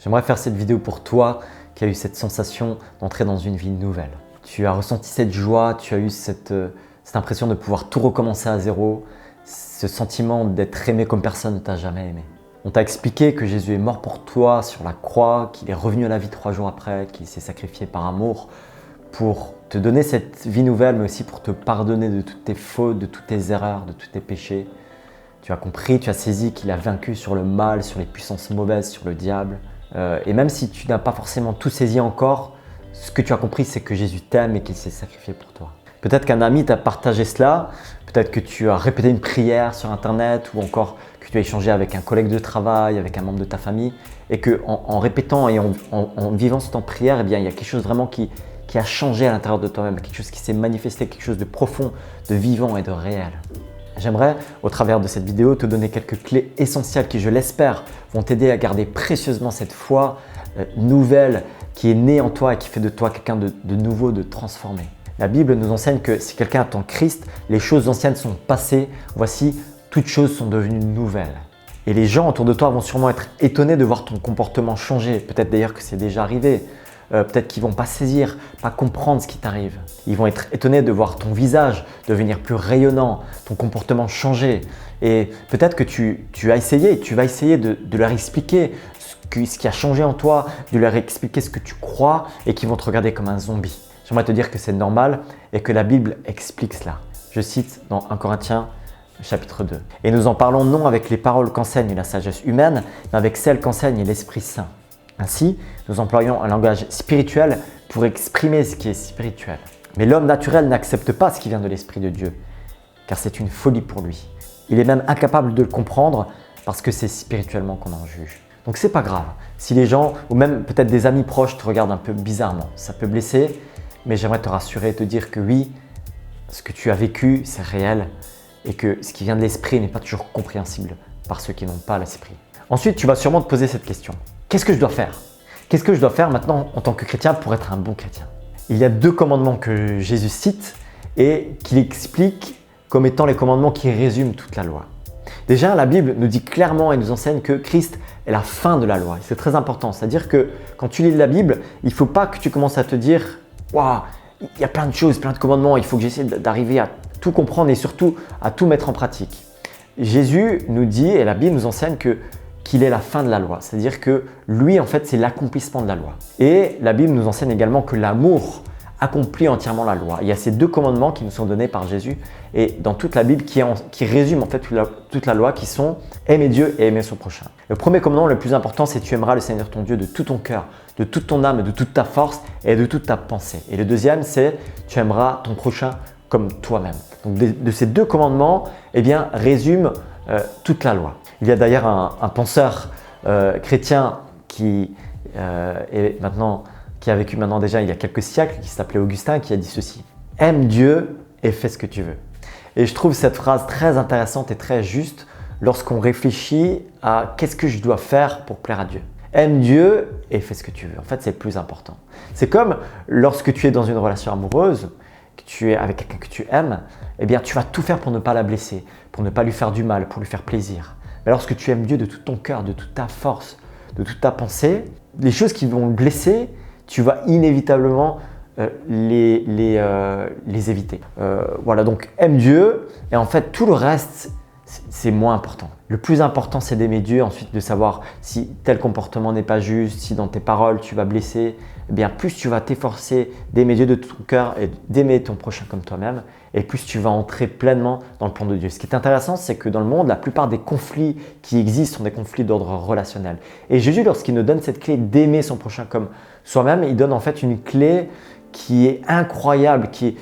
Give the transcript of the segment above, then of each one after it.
J'aimerais faire cette vidéo pour toi qui a eu cette sensation d'entrer dans une vie nouvelle. Tu as ressenti cette joie, tu as eu cette impression de pouvoir tout recommencer à zéro, ce sentiment d'être aimé comme personne ne t'a jamais aimé. On t'a expliqué que Jésus est mort pour toi sur la croix, qu'il est revenu à la vie 3 jours après, qu'il s'est sacrifié par amour pour te donner cette vie nouvelle, mais aussi pour te pardonner de toutes tes fautes, de toutes tes erreurs, de tous tes péchés. Tu as compris, tu as saisi qu'il a vaincu sur le mal, sur les puissances mauvaises, sur le diable. Et même si tu n'as pas forcément tout saisi encore, ce que tu as compris, c'est que Jésus t'aime et qu'il s'est sacrifié pour toi. Peut-être qu'un ami t'a partagé cela, peut-être que tu as répété une prière sur Internet ou encore que tu as échangé avec un collègue de travail, avec un membre de ta famille et qu'en répétant et en vivant ce temps de prière, eh bien, il y a quelque chose vraiment qui a changé à l'intérieur de toi-même, quelque chose qui s'est manifesté, quelque chose de profond, de vivant et de réel. J'aimerais, au travers de cette vidéo, te donner quelques clés essentielles qui, je l'espère, vont t'aider à garder précieusement cette foi nouvelle qui est née en toi et qui fait de toi quelqu'un de nouveau, de transformé. La Bible nous enseigne que si quelqu'un attend Christ, les choses anciennes sont passées, voici, toutes choses sont devenues nouvelles. Et les gens autour de toi vont sûrement être étonnés de voir ton comportement changer. Peut-être d'ailleurs que c'est déjà arrivé. Peut-être qu'ils ne vont pas saisir, pas comprendre ce qui t'arrive. Ils vont être étonnés de voir ton visage devenir plus rayonnant, ton comportement changer. Et peut-être que tu vas essayer de leur expliquer ce qui a changé en toi, de leur expliquer ce que tu crois et qu'ils vont te regarder comme un zombie. J'aimerais te dire que c'est normal et que la Bible explique cela. Je cite dans 1 Corinthiens chapitre 2. Et nous en parlons non avec les paroles qu'enseigne la sagesse humaine, mais avec celles qu'enseigne l'Esprit Saint. Ainsi, nous employons un langage spirituel pour exprimer ce qui est spirituel. Mais l'homme naturel n'accepte pas ce qui vient de l'Esprit de Dieu, car c'est une folie pour lui. Il est même incapable de le comprendre parce que c'est spirituellement qu'on en juge. Donc c'est pas grave si les gens, ou même peut-être des amis proches, te regardent un peu bizarrement. Ça peut blesser, mais j'aimerais te rassurer et te dire que oui, ce que tu as vécu, c'est réel et que ce qui vient de l'Esprit n'est pas toujours compréhensible par ceux qui n'ont pas l'Esprit. Ensuite, tu vas sûrement te poser cette question. Qu'est-ce que je dois faire? Qu'est-ce que je dois faire maintenant en tant que chrétien pour être un bon chrétien? Il y a 2 commandements que Jésus cite et qu'il explique comme étant les commandements qui résument toute la loi. Déjà, la Bible nous dit clairement et nous enseigne que Christ est la fin de la loi. C'est très important. C'est-à-dire que quand tu lis la Bible, il ne faut pas que tu commences à te dire « Waouh, il y a plein de choses, plein de commandements, il faut que j'essaie d'arriver à tout comprendre et surtout à tout mettre en pratique. » Jésus nous dit et la Bible nous enseigne qu'il est la fin de la loi. C'est-à-dire que lui, en fait, c'est l'accomplissement de la loi. Et la Bible nous enseigne également que l'amour accomplit entièrement la loi. Il y a ces 2 commandements qui nous sont donnés par Jésus et dans toute la Bible qui résument en fait toute la loi qui sont aimer Dieu et aimer son prochain. Le premier commandement le plus important, c'est tu aimeras le Seigneur ton Dieu de tout ton cœur, de toute ton âme, de toute ta force et de toute ta pensée. Et le deuxième, c'est tu aimeras ton prochain comme toi-même. Donc de ces 2 commandements, eh bien, résument toute la loi. Il y a d'ailleurs un penseur chrétien qui a vécu maintenant déjà il y a quelques siècles, qui s'appelait Augustin, qui a dit ceci: « Aime Dieu et fais ce que tu veux ». Et je trouve cette phrase très intéressante et très juste lorsqu'on réfléchit à qu'est-ce que je dois faire pour plaire à Dieu. Aime Dieu et fais ce que tu veux. En fait, c'est le plus important. C'est comme lorsque tu es dans une relation amoureuse, que tu es avec quelqu'un que tu aimes, eh bien, tu vas tout faire pour ne pas la blesser, pour ne pas lui faire du mal, pour lui faire plaisir. Mais lorsque tu aimes Dieu de tout ton cœur, de toute ta force, de toute ta pensée, les choses qui vont le blesser, tu vas inévitablement les éviter. Voilà, donc aime Dieu et en fait tout le reste, c'est moins important. Le plus important, c'est d'aimer Dieu, ensuite de savoir si tel comportement n'est pas juste, si dans tes paroles tu vas blesser, eh bien plus tu vas t'efforcer d'aimer Dieu de tout ton cœur et d'aimer ton prochain comme toi-même, et plus tu vas entrer pleinement dans le plan de Dieu. Ce qui est intéressant, c'est que dans le monde, la plupart des conflits qui existent sont des conflits d'ordre relationnel. Et Jésus, lorsqu'il nous donne cette clé d'aimer son prochain comme soi-même, il donne en fait une clé qui est incroyable, qui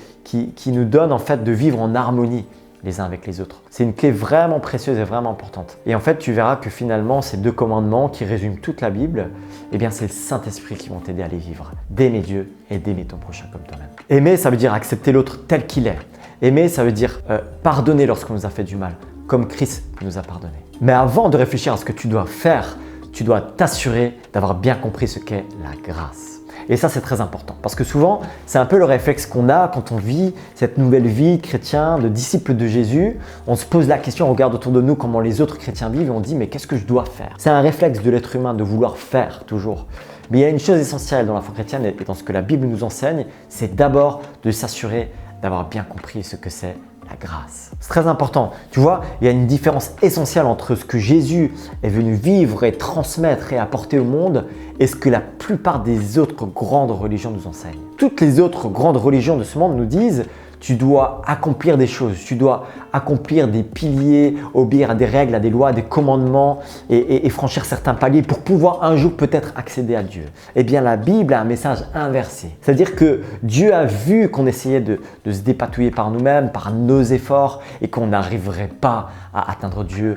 nous donne en fait de vivre en harmonie les uns avec les autres. C'est une clé vraiment précieuse et vraiment importante. Et en fait, tu verras que finalement, ces 2 commandements qui résument toute la Bible, eh bien, c'est le Saint-Esprit qui vont t'aider à les vivre. D'aimer Dieu et d'aimer ton prochain comme toi-même. Aimer, ça veut dire accepter l'autre tel qu'il est. Aimer, ça veut dire pardonner lorsqu'on nous a fait du mal, comme Christ nous a pardonné. Mais avant de réfléchir à ce que tu dois faire, tu dois t'assurer d'avoir bien compris ce qu'est la grâce. Et ça, c'est très important parce que souvent, c'est un peu le réflexe qu'on a quand on vit cette nouvelle vie de chrétien, de disciple de Jésus. On se pose la question, on regarde autour de nous comment les autres chrétiens vivent et on dit mais qu'est-ce que je dois faire? C'est un réflexe de l'être humain de vouloir faire toujours. Mais il y a une chose essentielle dans la foi chrétienne et dans ce que la Bible nous enseigne, c'est d'abord de s'assurer d'avoir bien compris ce que c'est la grâce. C'est très important. Tu vois, il y a une différence essentielle entre ce que Jésus est venu vivre et transmettre et apporter au monde et ce que la plupart des autres grandes religions nous enseignent. Toutes les autres grandes religions de ce monde nous disent tu dois accomplir des choses, tu dois accomplir des piliers, obéir à des règles, à des lois, à des commandements et franchir certains paliers pour pouvoir un jour peut-être accéder à Dieu. Eh bien, la Bible a un message inversé. C'est-à-dire que Dieu a vu qu'on essayait de se dépatouiller par nous-mêmes, par nos efforts et qu'on n'arriverait pas à atteindre Dieu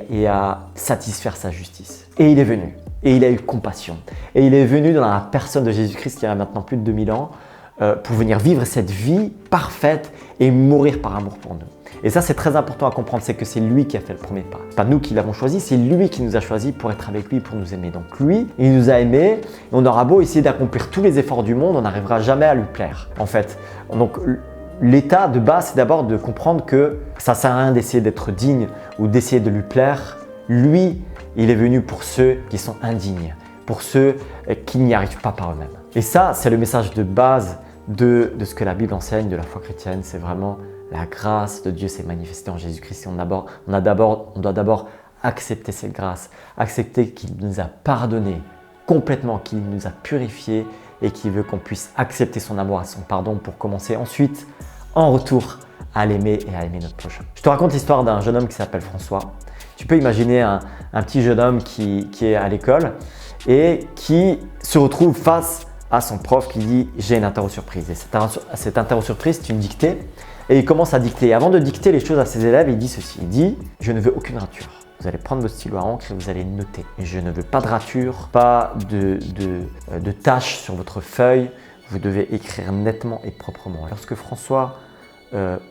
et à satisfaire sa justice. Et il est venu et il a eu compassion. Et il est venu dans la personne de Jésus-Christ il y a maintenant plus de 2000 ans pour venir vivre cette vie parfaite et mourir par amour pour nous. Et ça, c'est très important à comprendre, c'est que c'est lui qui a fait le premier pas. C'est pas nous qui l'avons choisi, c'est lui qui nous a choisi pour être avec lui, pour nous aimer. Donc lui, il nous a aimés, et on aura beau essayer d'accomplir tous les efforts du monde, on n'arrivera jamais à lui plaire, en fait. Donc l'état de base, c'est d'abord de comprendre que ça ne sert à rien d'essayer d'être digne ou d'essayer de lui plaire. Lui, il est venu pour ceux qui sont indignes, pour ceux qui n'y arrivent pas par eux-mêmes. Et ça, c'est le message de base de ce que la Bible enseigne, de la foi chrétienne. C'est vraiment la grâce de Dieu s'est manifestée en Jésus-Christ. On doit d'abord accepter cette grâce, accepter qu'il nous a pardonné complètement, qu'il nous a purifiés et qu'il veut qu'on puisse accepter son amour et son pardon pour commencer ensuite, en retour, à l'aimer et à aimer notre prochain. Je te raconte l'histoire d'un jeune homme qui s'appelle François. Tu peux imaginer un petit jeune homme qui est à l'école et qui se retrouve face à son prof qui dit « j'ai une interro surprise ». Et cette interro surprise, c'est une dictée et il commence à dicter. Et avant de dicter les choses à ses élèves, il dit ceci, il dit « je ne veux aucune rature. Vous allez prendre votre stylo à encre et vous allez noter. Je ne veux pas de rature, pas de taches sur votre feuille. Vous devez écrire nettement et proprement. » Lorsque François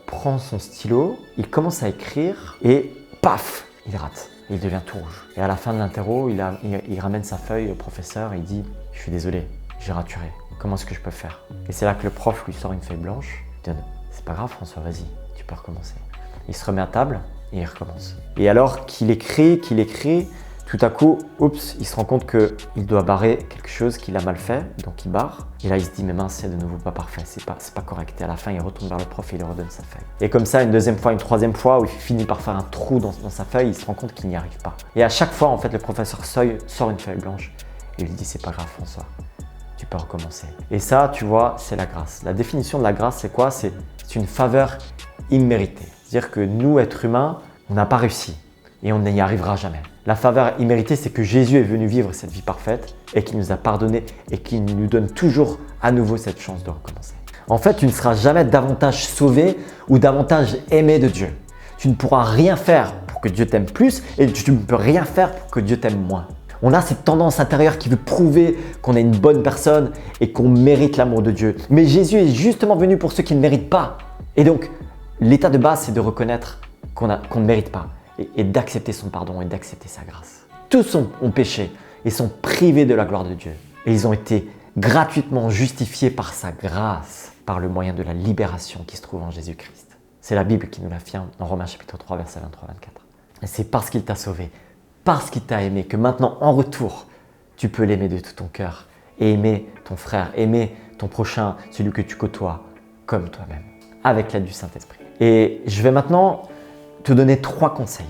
prend son stylo, il commence à écrire et paf, il rate. Il devient tout rouge. Et à la fin de l'interro, il ramène sa feuille au professeur et il dit « je suis désolé, j'ai raturé. Comment est-ce que je peux faire ?» Et c'est là que le prof lui sort une feuille blanche. Il dit « c'est pas grave François, vas-y, tu peux recommencer. » Il se remet à table et il recommence. Et alors qu'il écrit, tout à coup, oups, il se rend compte qu'il doit barrer quelque chose qu'il a mal fait, donc il barre. Et là, il se dit, mais mince, c'est de nouveau pas parfait, c'est pas correct. Et à la fin, il retourne vers le prof et il lui redonne sa feuille. Et comme ça, une deuxième fois, une troisième fois, où il finit par faire un trou dans sa feuille, il se rend compte qu'il n'y arrive pas. Et à chaque fois, en fait, le professeur sort une feuille blanche et il lui dit, c'est pas grave François, tu peux recommencer. Et ça, tu vois, c'est la grâce. La définition de la grâce, c'est quoi? C'est une faveur imméritée. C'est-à-dire que nous, êtres humains, on n'a pas réussi et on n'y arrivera jamais. La faveur imméritée, c'est que Jésus est venu vivre cette vie parfaite et qu'il nous a pardonné et qu'il nous donne toujours à nouveau cette chance de recommencer. En fait, tu ne seras jamais davantage sauvé ou davantage aimé de Dieu. Tu ne pourras rien faire pour que Dieu t'aime plus et tu ne peux rien faire pour que Dieu t'aime moins. On a cette tendance intérieure qui veut prouver qu'on est une bonne personne et qu'on mérite l'amour de Dieu. Mais Jésus est justement venu pour ceux qui ne méritent pas. Et donc, l'état de base, c'est de reconnaître qu'on ne mérite pas et d'accepter son pardon et d'accepter sa grâce. Tous ont péché et sont privés de la gloire de Dieu. Et ils ont été gratuitement justifiés par sa grâce, par le moyen de la libération qui se trouve en Jésus-Christ. C'est la Bible qui nous l'affirme dans Romains chapitre 3, versets 23-24. Et c'est parce qu'il t'a sauvé, parce qu'il t'a aimé, que maintenant, en retour, tu peux l'aimer de tout ton cœur et aimer ton frère, aimer ton prochain, celui que tu côtoies, comme toi-même, avec l'aide du Saint-Esprit. Et je vais maintenant te donner 3 conseils.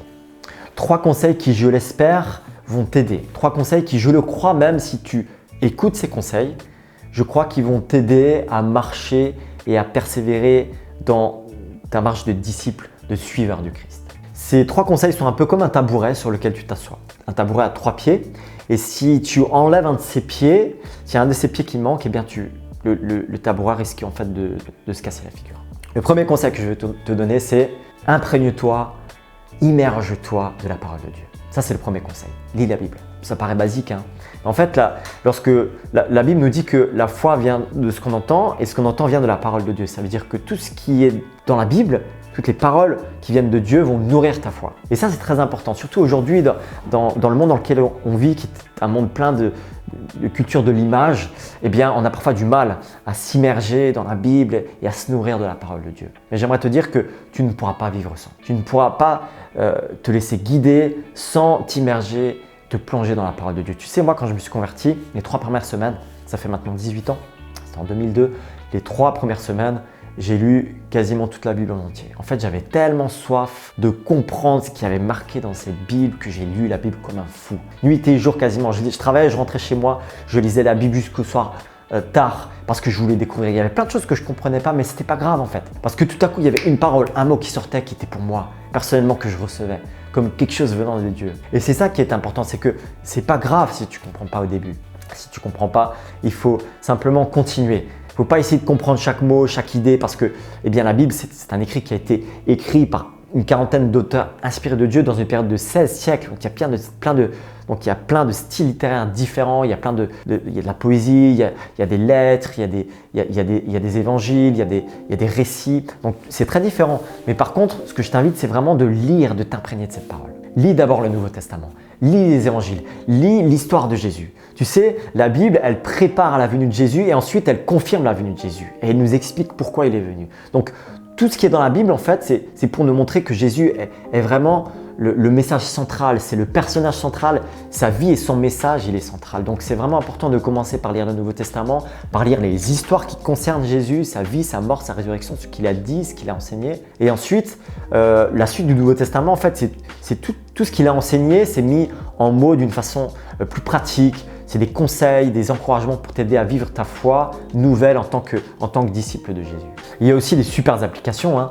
3 conseils qui, je l'espère, vont t'aider. 3 conseils qui, je le crois, même si tu écoutes ces conseils, je crois qu'ils vont t'aider à marcher et à persévérer dans ta marche de disciple, de suiveur du Christ. Ces 3 conseils sont un peu comme un tabouret sur lequel tu t'assois. Un tabouret à 3 pieds. Et si tu enlèves un de ces pieds, s'il y a un de ces pieds qui manque, eh bien le tabouret risque en fait de se casser la figure. Le premier conseil que je vais te donner, c'est imprègne-toi, immerge-toi de la parole de Dieu. Ça, c'est le premier conseil. Lis la Bible. Ça paraît basique, hein. En fait, lorsque la Bible nous dit que la foi vient de ce qu'on entend et ce qu'on entend vient de la parole de Dieu. Ça veut dire que tout ce qui est dans la Bible toutes les paroles qui viennent de Dieu vont nourrir ta foi. Et ça, c'est très important, surtout aujourd'hui dans le monde dans lequel on vit, qui est un monde plein de culture de l'image. Eh bien, on a parfois du mal à s'immerger dans la Bible et à se nourrir de la parole de Dieu. Mais j'aimerais te dire que tu ne pourras pas vivre sans. Tu ne pourras pas te laisser guider sans t'immerger, te plonger dans la parole de Dieu. Tu sais, moi, quand je me suis converti, les 3 premières semaines, ça fait maintenant 18 ans, c'était en 2002, les 3 premières semaines, j'ai lu quasiment toute la Bible en entier. En fait, j'avais tellement soif de comprendre ce qui avait marqué dans cette Bible que j'ai lu la Bible comme un fou. Nuit et jour quasiment. Je travaillais, je rentrais chez moi, je lisais la Bible jusqu'au soir tard parce que je voulais découvrir. Il y avait plein de choses que je ne comprenais pas, mais ce n'était pas grave en fait. Parce que tout à coup, il y avait une parole, un mot qui sortait qui était pour moi, personnellement, que je recevais comme quelque chose venant de Dieu. Et c'est ça qui est important, c'est que ce n'est pas grave si tu ne comprends pas au début. Si tu ne comprends pas, il faut simplement continuer. Il ne faut pas essayer de comprendre chaque mot, chaque idée, parce que eh bien, la Bible, c'est un écrit qui a été écrit par une quarantaine d'auteurs inspirés de Dieu dans une période de 16 siècles. Donc, il y a plein de styles littéraires différents, il y a de la poésie, il y a des lettres, il y a des évangiles, il y a des récits. Donc, c'est très différent. Mais par contre, ce que je t'invite, c'est vraiment de lire, de t'imprégner de cette parole. Lis d'abord le Nouveau Testament, lis les évangiles, lis l'histoire de Jésus. Tu sais, la Bible, elle prépare à la venue de Jésus et ensuite elle confirme la venue de Jésus. Et elle nous explique pourquoi il est venu. Donc, tout ce qui est dans la Bible, en fait, c'est pour nous montrer que Jésus est vraiment le message central, c'est le personnage central. Sa vie et son message, il est central. Donc, c'est vraiment important de commencer par lire le Nouveau Testament, par lire les histoires qui concernent Jésus, sa vie, sa mort, sa résurrection, ce qu'il a dit, ce qu'il a enseigné. Et ensuite, la suite du Nouveau Testament, en fait, c'est tout ce qu'il a enseigné, c'est mis en mots d'une façon plus pratique. C'est des conseils, des encouragements pour t'aider à vivre ta foi nouvelle en tant que disciple de Jésus. Il y a aussi des super applications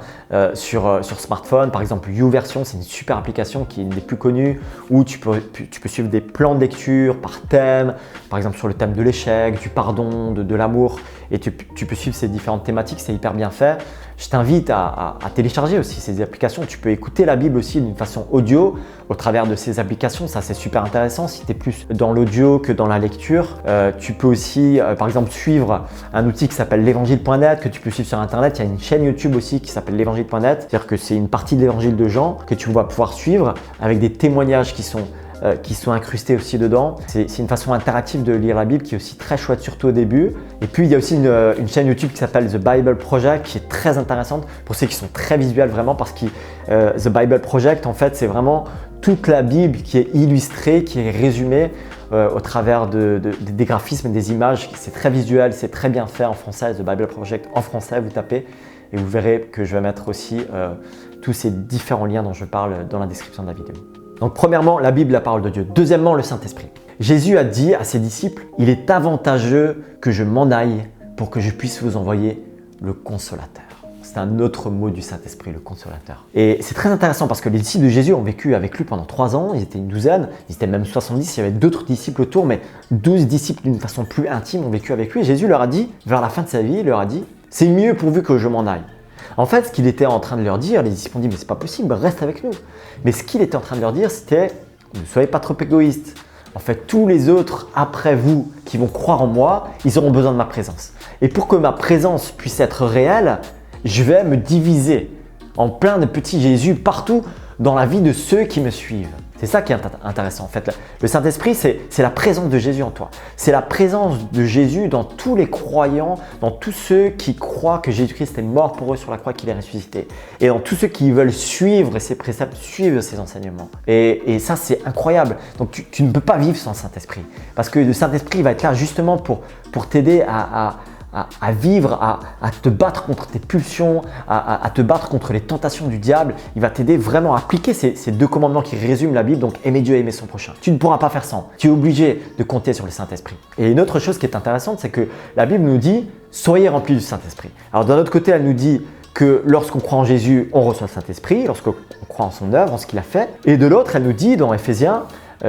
sur smartphone. Par exemple, YouVersion, c'est une super application qui est une des plus connues où tu peux suivre des plans de lecture par thème, par exemple sur le thème de l'échec, du pardon, de l'amour. Et tu peux suivre ces différentes thématiques, c'est hyper bien fait. Je t'invite à télécharger aussi ces applications. Tu peux écouter la Bible aussi d'une façon audio au travers de ces applications. Ça, c'est super intéressant si tu es plus dans l'audio que dans la lecture. Tu peux aussi, par exemple, suivre un outil qui s'appelle l'évangile.net que tu peux suivre sur Internet. Il y a une chaîne YouTube aussi qui s'appelle l'évangile.net. C'est-à-dire que c'est une partie de l'évangile de Jean que tu vas pouvoir suivre avec des témoignages qui sont incrustés aussi dedans. C'est une façon interactive de lire la Bible qui est aussi très chouette, surtout au début. Et puis, il y a aussi une chaîne YouTube qui s'appelle The Bible Project qui est très intéressante pour ceux qui sont très visuels vraiment parce que The Bible Project, en fait, c'est vraiment toute la Bible qui est illustrée, qui est résumée au travers des graphismes et des images. C'est très visuel, c'est très bien fait en français. The Bible Project en français, vous tapez et vous verrez que je vais mettre aussi tous ces différents liens dont je parle dans la description de la vidéo. Donc premièrement, la Bible, la parole de Dieu. Deuxièmement, le Saint-Esprit. Jésus a dit à ses disciples, « Il est avantageux que je m'en aille pour que je puisse vous envoyer le Consolateur. » C'est un autre mot du Saint-Esprit, le Consolateur. Et c'est très intéressant parce que les disciples de Jésus ont vécu avec lui pendant 3 ans. Ils étaient une douzaine, ils étaient même 70. Il y avait d'autres disciples autour, mais 12 disciples d'une façon plus intime ont vécu avec lui. Et Jésus leur a dit, vers la fin de sa vie, il leur a dit, « C'est mieux pourvu que je m'en aille. » En fait, ce qu'il était en train de leur dire, les disciples ont dit « Mais c'est pas possible, reste avec nous. » Mais ce qu'il était en train de leur dire, c'était « Ne soyez pas trop égoïstes. En fait, tous les autres après vous qui vont croire en moi, ils auront besoin de ma présence. Et pour que ma présence puisse être réelle, je vais me diviser en plein de petits Jésus partout dans la vie de ceux qui me suivent. » C'est ça qui est intéressant en fait. Le Saint-Esprit, c'est la présence de Jésus en toi. C'est la présence de Jésus dans tous les croyants, dans tous ceux qui croient que Jésus-Christ est mort pour eux sur la croix, qu'il est ressuscité. Et dans tous ceux qui veulent suivre ses préceptes, suivre ses enseignements. Et ça, c'est incroyable. Donc tu ne peux pas vivre sans le Saint-Esprit. Parce que le Saint-Esprit va être là justement pour t'aider à vivre, à te battre contre tes pulsions, à te battre contre les tentations du diable. Il va t'aider vraiment à appliquer ces 2 commandements qui résument la Bible, donc aimer Dieu et aimer son prochain. Tu ne pourras pas faire sans. Tu es obligé de compter sur le Saint-Esprit. Et une autre chose qui est intéressante, c'est que la Bible nous dit « Soyez remplis du Saint-Esprit ». Alors d'un autre côté, elle nous dit que lorsqu'on croit en Jésus, on reçoit le Saint-Esprit, lorsqu'on croit en son œuvre, en ce qu'il a fait. Et de l'autre, elle nous dit dans Éphésiens,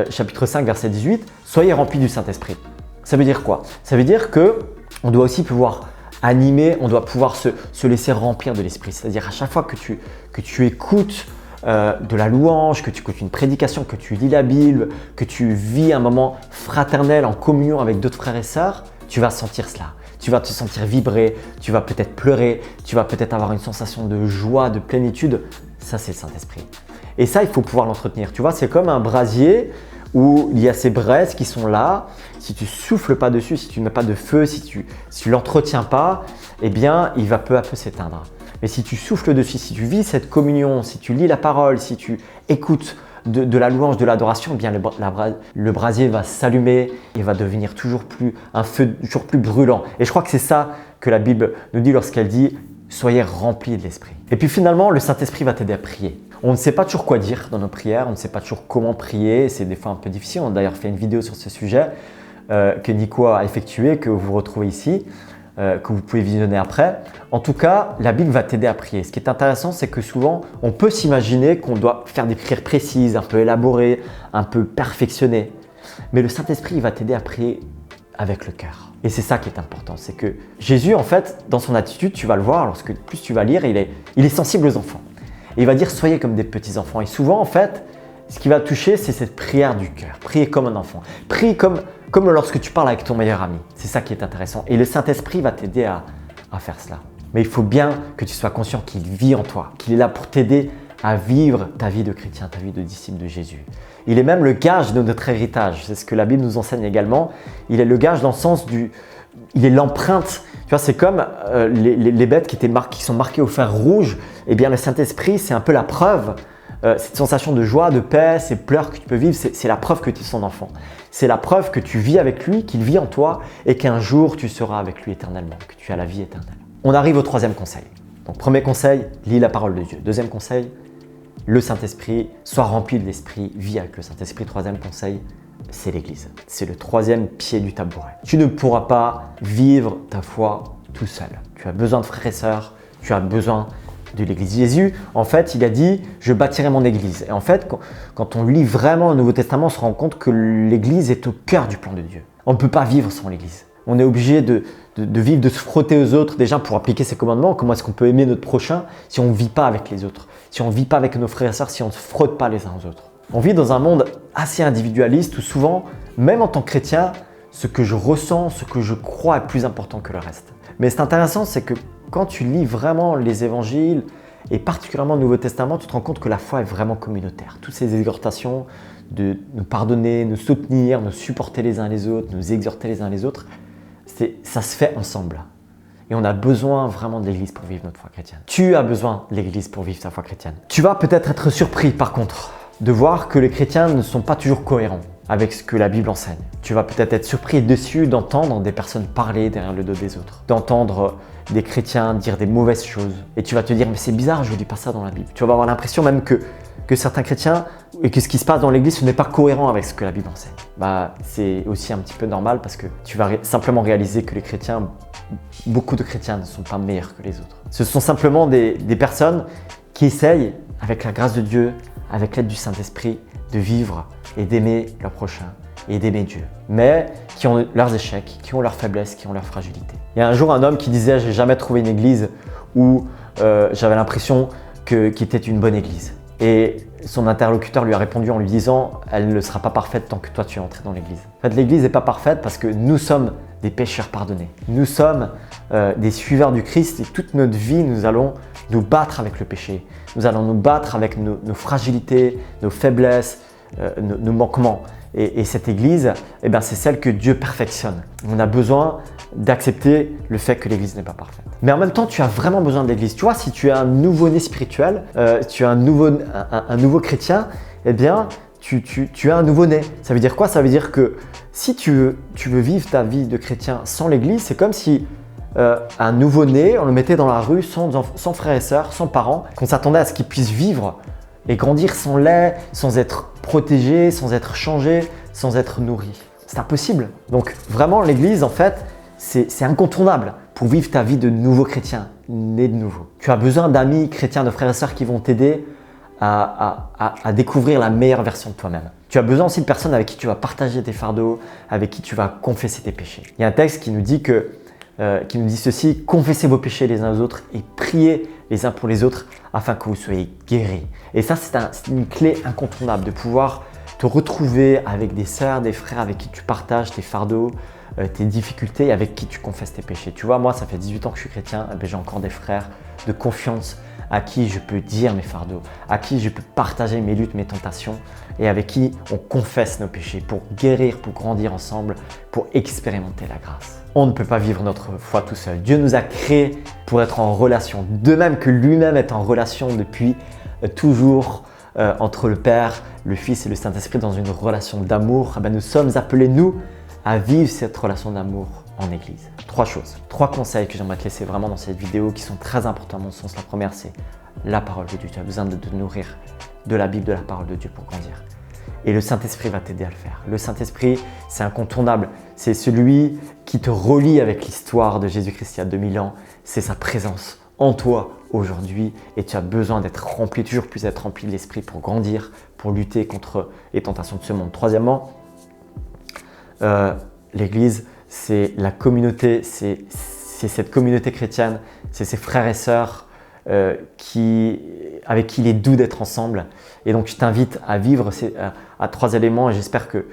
chapitre 5, verset 18, « Soyez remplis du Saint-Esprit ». Ça veut dire quoi? Ça veut dire que on doit aussi pouvoir animer, on doit pouvoir se laisser remplir de l'Esprit. C'est-à-dire à chaque fois que tu écoutes de la louange, que tu écoutes une prédication, que tu lis la Bible, que tu vis un moment fraternel en communion avec d'autres frères et sœurs, tu vas sentir cela. tu vas te sentir vibrer, tu vas peut-être pleurer, tu vas peut-être avoir une sensation de joie, de plénitude. Ça, c'est le Saint-Esprit. Et ça, il faut pouvoir l'entretenir. Tu vois, c'est comme un brasier où il y a ces braises qui sont là. Si tu souffles pas dessus, si tu n'as pas de feu, si tu l'entretiens pas, eh bien, il va peu à peu s'éteindre. Mais si tu souffles dessus, si tu vis cette communion, si tu lis la parole, si tu écoutes de la louange, de l'adoration, eh bien le brasier va s'allumer et va devenir un feu toujours plus brûlant. Et je crois que c'est ça que la Bible nous dit lorsqu'elle dit « Soyez remplis de l'Esprit ». Et puis finalement, le Saint-Esprit va t'aider à prier. On ne sait pas toujours quoi dire dans nos prières, on ne sait pas toujours comment prier, c'est des fois un peu difficile. On a d'ailleurs fait une vidéo sur ce sujet que Nico a effectuée, que vous retrouvez ici, que vous pouvez visionner après. En tout cas, la Bible va t'aider à prier. Ce qui est intéressant, c'est que souvent, on peut s'imaginer qu'on doit faire des prières précises, un peu élaborées, un peu perfectionnées. Mais le Saint-Esprit, il va t'aider à prier avec le cœur. Et c'est ça qui est important, c'est que Jésus, en fait, dans son attitude, tu vas le voir, lorsque plus tu vas lire, il est sensible aux enfants. Et il va dire « soyez comme des petits enfants ». Et souvent, en fait, ce qui va toucher, c'est cette prière du cœur. Prier comme un enfant. Prier comme lorsque tu parles avec ton meilleur ami. C'est ça qui est intéressant. Et le Saint-Esprit va t'aider à faire cela. Mais il faut bien que tu sois conscient qu'il vit en toi, qu'il est là pour t'aider à vivre ta vie de chrétien, ta vie de disciple de Jésus. Il est même le gage de notre héritage. C'est ce que la Bible nous enseigne également. Il est le gage dans le sens il est l'empreinte. Tu vois, c'est comme les bêtes qui sont marquées au fer rouge. Eh bien, le Saint-Esprit, c'est un peu la preuve. Cette sensation de joie, de paix, ces pleurs que tu peux vivre, c'est la preuve que tu es son enfant. C'est la preuve que tu vis avec lui, qu'il vit en toi et qu'un jour tu seras avec lui éternellement, que tu as la vie éternelle. On arrive au troisième conseil. Donc, premier conseil, lis la parole de Dieu. Deuxième conseil, le Saint-Esprit, sois rempli de l'Esprit, vis avec le Saint-Esprit. Troisième conseil, c'est l'Église. C'est le troisième pied du tabouret. Tu ne pourras pas vivre ta foi tout seul. Tu as besoin de frères et sœurs, tu as besoin de l'Église. Jésus, en fait, il a dit « je bâtirai mon Église ». Et en fait, quand on lit vraiment le Nouveau Testament, on se rend compte que l'Église est au cœur du plan de Dieu. On ne peut pas vivre sans l'Église. On est obligé de vivre, de se frotter aux autres déjà pour appliquer ses commandements. Comment est-ce qu'on peut aimer notre prochain si on ne vit pas avec les autres, si on ne vit pas avec nos frères et sœurs, si on ne se frotte pas les uns aux autres. On vit dans un monde assez individualiste où souvent, même en tant que chrétien, ce que je ressens, ce que je crois est plus important que le reste. Mais c'est intéressant, c'est que quand tu lis vraiment les évangiles et particulièrement le Nouveau Testament, tu te rends compte que la foi est vraiment communautaire. Toutes ces exhortations de nous pardonner, nous soutenir, nous supporter les uns les autres, nous exhorter les uns les autres, ça se fait ensemble. Et on a besoin vraiment de l'Église pour vivre notre foi chrétienne. Tu as besoin de l'Église pour vivre ta foi chrétienne. Tu vas peut-être être surpris par contre de voir que les chrétiens ne sont pas toujours cohérents avec ce que la Bible enseigne. Tu vas peut-être être surpris et déçu d'entendre des personnes parler derrière le dos des autres, d'entendre des chrétiens dire des mauvaises choses. Et tu vas te dire, mais c'est bizarre, je ne lis pas ça dans la Bible. Tu vas avoir l'impression même que certains chrétiens et que ce qui se passe dans l'Église, ce n'est pas cohérent avec ce que la Bible enseigne. C'est aussi un petit peu normal parce que tu vas simplement réaliser que les chrétiens, beaucoup de chrétiens ne sont pas meilleurs que les autres. Ce sont simplement des personnes qui essayent, avec la grâce de Dieu, avec l'aide du Saint-Esprit, de vivre et d'aimer leur prochain et d'aimer Dieu, mais qui ont leurs échecs, qui ont leurs faiblesses, qui ont leurs fragilités. Il y a un jour un homme qui disait « j'ai jamais trouvé une église où j'avais l'impression qu'il était une bonne église ». Et son interlocuteur lui a répondu en lui disant « elle ne sera pas parfaite tant que toi tu es entré dans l'église ». En fait, l'église n'est pas parfaite parce que nous sommes des pécheurs pardonnés. Nous sommes des suiveurs du Christ et toute notre vie, nous allons nous battre avec le péché. Nous allons nous battre avec nos fragilités, nos faiblesses, nos manquements. Et cette église, c'est celle que Dieu perfectionne. On a besoin d'accepter le fait que l'église n'est pas parfaite. Mais en même temps, tu as vraiment besoin de l'église. Tu vois, si tu es un nouveau-né spirituel, tu es un nouveau chrétien, tu as un nouveau-né. Ça veut dire quoi? Ça veut dire que si tu veux vivre ta vie de chrétien sans l'église, c'est comme si un nouveau-né, on le mettait dans la rue sans frères et sœurs, sans parents, qu'on s'attendait à ce qu'il puisse vivre et grandir sans lait, sans être protégé, sans être changé, sans être nourri. C'est impossible. Donc vraiment, l'église, en fait, c'est incontournable pour vivre ta vie de nouveau chrétien, né de nouveau. Tu as besoin d'amis chrétiens, de frères et sœurs qui vont t'aider à découvrir la meilleure version de toi-même. Tu as besoin aussi de personnes avec qui tu vas partager tes fardeaux, avec qui tu vas confesser tes péchés. Il y a un texte qui nous dit ceci: confessez vos péchés les uns aux autres et priez les uns pour les autres afin que vous soyez guéris. Et ça, c'est une clé incontournable de pouvoir te retrouver avec des sœurs, des frères avec qui tu partages tes fardeaux, tes difficultés et avec qui tu confesses tes péchés. Tu vois, moi, ça fait 18 ans que je suis chrétien, j'ai encore des frères de confiance à qui je peux dire mes fardeaux, à qui je peux partager mes luttes, mes tentations et avec qui on confesse nos péchés pour guérir, pour grandir ensemble, pour expérimenter la grâce. On ne peut pas vivre notre foi tout seul. Dieu nous a créés pour être en relation, de même que lui-même est en relation depuis toujours entre le Père, le Fils et le Saint-Esprit dans une relation d'amour. Nous sommes appelés, nous, à vivre cette relation d'amour en Église. 3 choses, 3 conseils que j'aimerais te laisser vraiment dans cette vidéo qui sont très importants à mon sens. La première, c'est la parole de Dieu. Tu as besoin de te nourrir de la Bible, de la parole de Dieu pour grandir. Et le Saint-Esprit va t'aider à le faire. Le Saint-Esprit, c'est incontournable. C'est celui qui te relie avec l'histoire de Jésus-Christ il y a 2000 ans. C'est sa présence en toi aujourd'hui et tu as besoin d'être rempli, toujours plus d'être rempli de l'Esprit pour grandir, pour lutter contre les tentations de ce monde. Troisièmement, l'Église, c'est la communauté, c'est cette communauté chrétienne, c'est ses frères et sœurs avec qui il est doux d'être ensemble. Et donc, je t'invite à vivre à 3 éléments et j'espère que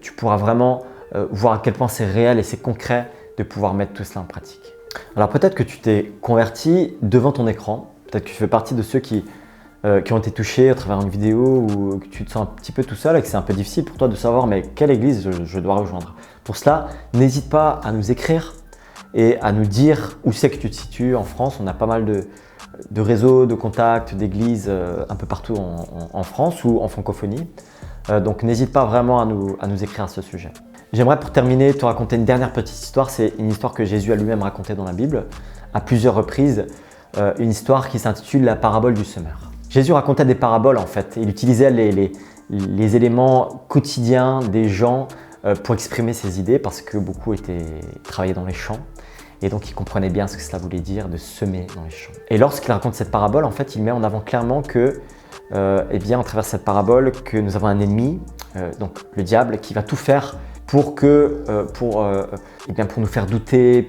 tu pourras vraiment voir à quel point c'est réel et c'est concret de pouvoir mettre tout cela en pratique. Alors, peut-être que tu t'es converti devant ton écran, peut-être que tu fais partie de ceux qui ont été touchés à travers une vidéo ou que tu te sens un petit peu tout seul et que c'est un peu difficile pour toi de savoir mais quelle église je dois rejoindre. Pour cela, n'hésite pas à nous écrire et à nous dire où c'est que tu te situes en France. On a pas mal de réseaux, de contacts, d'églises un peu partout en France ou en francophonie. Donc n'hésite pas vraiment à nous écrire à ce sujet. J'aimerais pour terminer te raconter une dernière petite histoire. C'est une histoire que Jésus a lui-même racontée dans la Bible à plusieurs reprises. Une histoire qui s'intitule la parabole du semeur. Jésus racontait des paraboles en fait. Il utilisait les éléments quotidiens des gens pour exprimer ses idées parce que beaucoup travaillaient dans les champs. Et donc, il comprenait bien ce que cela voulait dire de semer dans les champs. Et lorsqu'il raconte cette parabole, en fait, il met en avant clairement que, à travers cette parabole, que nous avons un ennemi, donc le diable, qui va tout faire pour nous faire douter,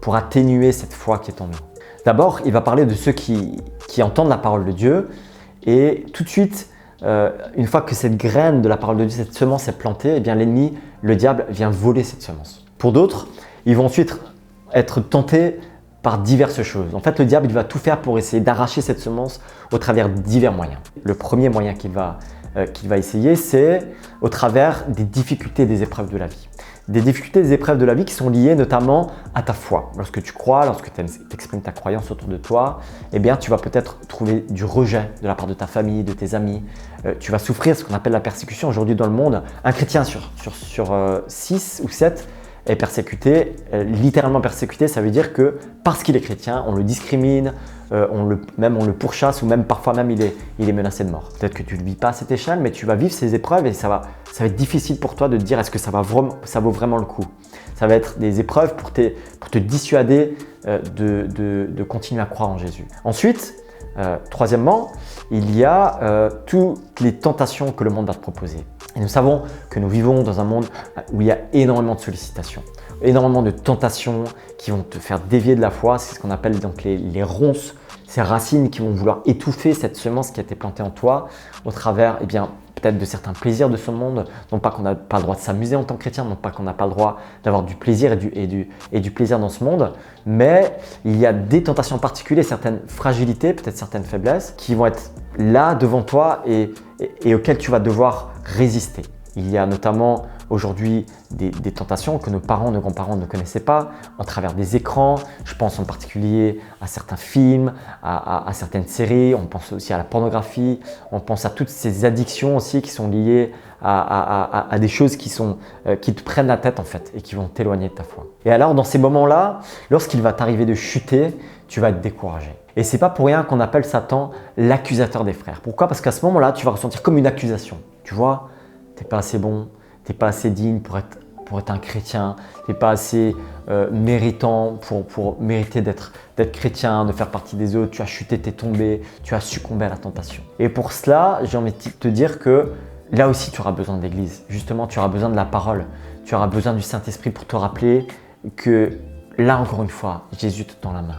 pour atténuer cette foi qui est en nous. D'abord, il va parler de ceux qui entendent la parole de Dieu et tout de suite, une fois que cette graine de la parole de Dieu, cette semence est plantée, l'ennemi, le diable, vient voler cette semence. Pour d'autres, ils vont ensuite être tentés par diverses choses. En fait, le diable, il va tout faire pour essayer d'arracher cette semence au travers de divers moyens. Le premier moyen qu'il va essayer, c'est au travers des difficultés, des épreuves de la vie. Des difficultés, des épreuves de la vie qui sont liées notamment à ta foi. Lorsque tu crois, lorsque tu exprimes ta croyance autour de toi, tu vas peut-être trouver du rejet de la part de ta famille, de tes amis. Tu vas souffrir ce qu'on appelle la persécution. Aujourd'hui dans le monde, un chrétien sur 6 ou 7 est persécuté, littéralement persécuté, ça veut dire que parce qu'il est chrétien, on le discrimine, on le pourchasse ou même parfois même il est menacé de mort. Peut-être que tu ne le vis pas à cette échelle, mais tu vas vivre ces épreuves et ça va être difficile pour toi de te dire est-ce que ça vaut vraiment le coup. Ça va être des épreuves pour te dissuader de continuer à croire en Jésus. Ensuite, troisièmement, il y a toutes les tentations que le monde va te proposer. Et nous savons que nous vivons dans un monde où il y a énormément de sollicitations, énormément de tentations qui vont te faire dévier de la foi. C'est ce qu'on appelle donc les ronces, ces racines qui vont vouloir étouffer cette semence qui a été plantée en toi au travers peut-être de certains plaisirs de ce monde. Non pas qu'on n'a pas le droit de s'amuser en tant que chrétien, non pas qu'on n'a pas le droit d'avoir du plaisir et du plaisir dans ce monde, mais il y a des tentations particulières, certaines fragilités, peut-être certaines faiblesses qui vont être là devant toi et auxquelles tu vas devoir résister. Il y a notamment aujourd'hui des tentations que nos parents, nos grands-parents ne connaissaient pas à travers des écrans. Je pense en particulier à certains films, à certaines séries. On pense aussi à la pornographie. On pense à toutes ces addictions aussi qui sont liées à des choses qui te prennent la tête en fait et qui vont t'éloigner de ta foi. Et alors dans ces moments-là, lorsqu'il va t'arriver de chuter, tu vas être découragé. Et c'est pas pour rien qu'on appelle Satan l'accusateur des frères. Pourquoi? Parce qu'à ce moment-là, tu vas ressentir comme une accusation. Tu vois, tu n'es pas assez bon, tu n'es pas assez digne pour être un chrétien, tu n'es pas assez méritant pour mériter d'être chrétien, de faire partie des autres. Tu as chuté, tu es tombé, tu as succombé à la tentation. Et pour cela, j'ai envie de te dire que là aussi, tu auras besoin d'église. Justement, tu auras besoin de la parole. Tu auras besoin du Saint-Esprit pour te rappeler que là, encore une fois, Jésus te tend la main.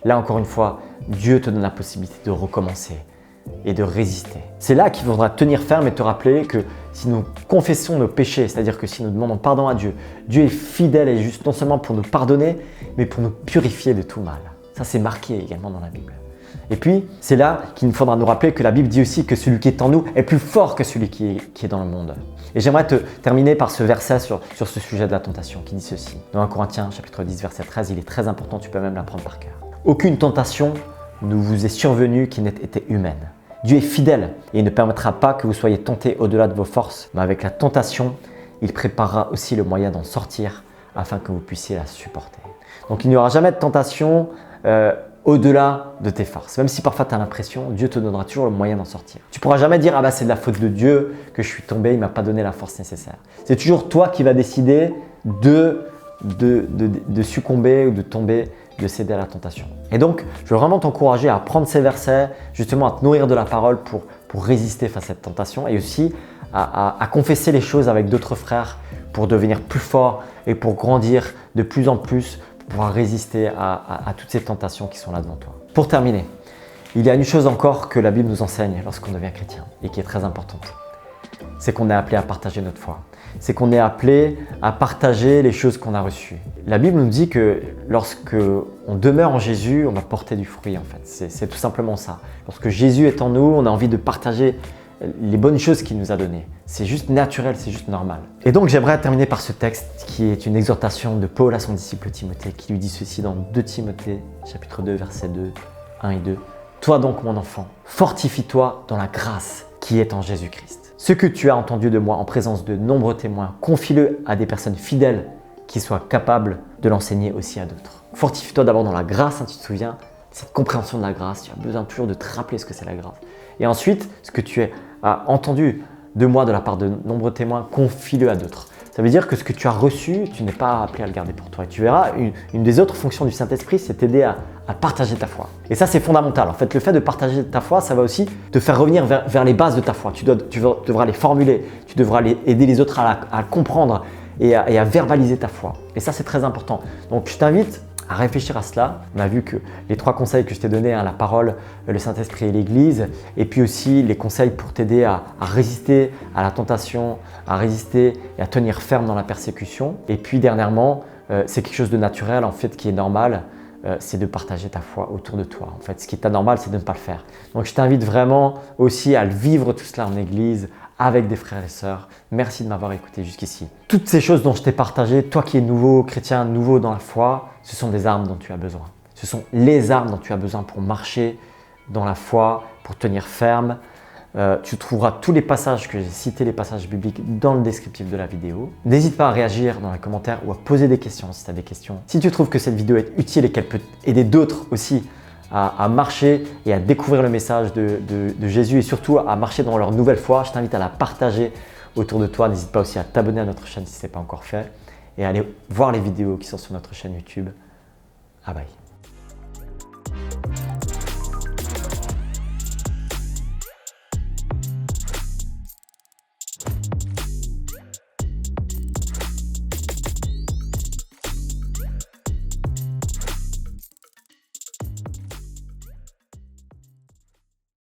Là, encore une fois, Dieu te donne la possibilité de recommencer et de résister. C'est là qu'il faudra tenir ferme et te rappeler que si nous confessons nos péchés, c'est-à-dire que si nous demandons pardon à Dieu, Dieu est fidèle et juste non seulement pour nous pardonner, mais pour nous purifier de tout mal. Ça, c'est marqué également dans la Bible. Et puis, c'est là qu'il nous faudra nous rappeler que la Bible dit aussi que celui qui est en nous est plus fort que celui qui est dans le monde. Et j'aimerais terminer par ce verset sur ce sujet de la tentation qui dit ceci. Dans 1 Corinthiens chapitre 10, verset 13, il est très important, tu peux même l'apprendre par cœur. Aucune tentation ne vous est survenue qui n'ait été humaine. Dieu est fidèle et il ne permettra pas que vous soyez tentés au-delà de vos forces, mais avec la tentation, il préparera aussi le moyen d'en sortir afin que vous puissiez la supporter. Donc il n'y aura jamais de tentation au-delà de tes forces. Même si parfois tu as l'impression, Dieu te donnera toujours le moyen d'en sortir. Tu ne pourras jamais dire « Ah bah c'est de la faute de Dieu que je suis tombé, il ne m'a pas donné la force nécessaire ». C'est toujours toi qui vas décider de succomber ou de tomber, de céder à la tentation. Et donc, je veux vraiment t'encourager à prendre ces versets, justement à te nourrir de la parole pour résister face à cette tentation et aussi à confesser les choses avec d'autres frères pour devenir plus fort et pour grandir de plus en plus, pour pouvoir résister à toutes ces tentations qui sont là devant toi. Pour terminer, il y a une chose encore que la Bible nous enseigne lorsqu'on devient chrétien et qui est très importante. C'est qu'on est appelé à partager notre foi. C'est qu'on est appelé à partager les choses qu'on a reçues. La Bible nous dit que lorsque on demeure en Jésus, on va porter du fruit en fait. C'est tout simplement ça. Lorsque Jésus est en nous, on a envie de partager les bonnes choses qu'il nous a données. C'est juste naturel, c'est juste normal. Et donc j'aimerais terminer par ce texte qui est une exhortation de Paul à son disciple Timothée qui lui dit ceci dans 2 Timothée chapitre 2 versets 1 et 2. Toi donc mon enfant, fortifie-toi dans la grâce qui est en Jésus-Christ. Ce que tu as entendu de moi en présence de nombreux témoins, confie-le à des personnes fidèles qui soient capables de l'enseigner aussi à d'autres. Fortifie-toi d'abord dans la grâce, hein, tu te souviens, cette compréhension de la grâce, tu as besoin toujours de te rappeler ce que c'est la grâce. Et ensuite, ce que tu as entendu de moi de la part de nombreux témoins, confie-le à d'autres. Ça veut dire que ce que tu as reçu, tu n'es pas appelé à le garder pour toi. Et tu verras, une des autres fonctions du Saint-Esprit, c'est t'aider à partager ta foi. Et ça, c'est fondamental. En fait, le fait de partager ta foi, ça va aussi te faire revenir vers les bases de ta foi. Tu devras les formuler, tu devras aider les autres à comprendre et à verbaliser ta foi. Et ça, c'est très important. Donc, je t'invite à réfléchir à cela. On a vu que les 3 conseils que je t'ai donnés, hein, la parole, le Saint-Esprit et l'Église, et puis aussi les conseils pour t'aider à résister à la tentation, à résister et à tenir ferme dans la persécution. Et puis dernièrement, c'est quelque chose de naturel en fait qui est normal, c'est de partager ta foi autour de toi. En fait, ce qui est anormal, c'est de ne pas le faire. Donc je t'invite vraiment aussi à le vivre tout cela en Église, avec des frères et sœurs. Merci de m'avoir écouté jusqu'ici. Toutes ces choses dont je t'ai partagé, toi qui es nouveau chrétien, nouveau dans la foi, ce sont des armes dont tu as besoin. Ce sont les armes dont tu as besoin pour marcher dans la foi, pour tenir ferme. Tu trouveras tous les passages que j'ai cités, les passages bibliques, dans le descriptif de la vidéo. N'hésite pas à réagir dans les commentaires ou à poser des questions si tu as des questions. Si tu trouves que cette vidéo est utile et qu'elle peut aider d'autres aussi à marcher et à découvrir le message de Jésus et surtout à marcher dans leur nouvelle foi, je t'invite à la partager autour de toi. N'hésite pas aussi à t'abonner à notre chaîne si ce n'est pas encore fait et à aller voir les vidéos qui sont sur notre chaîne YouTube. Ah bye.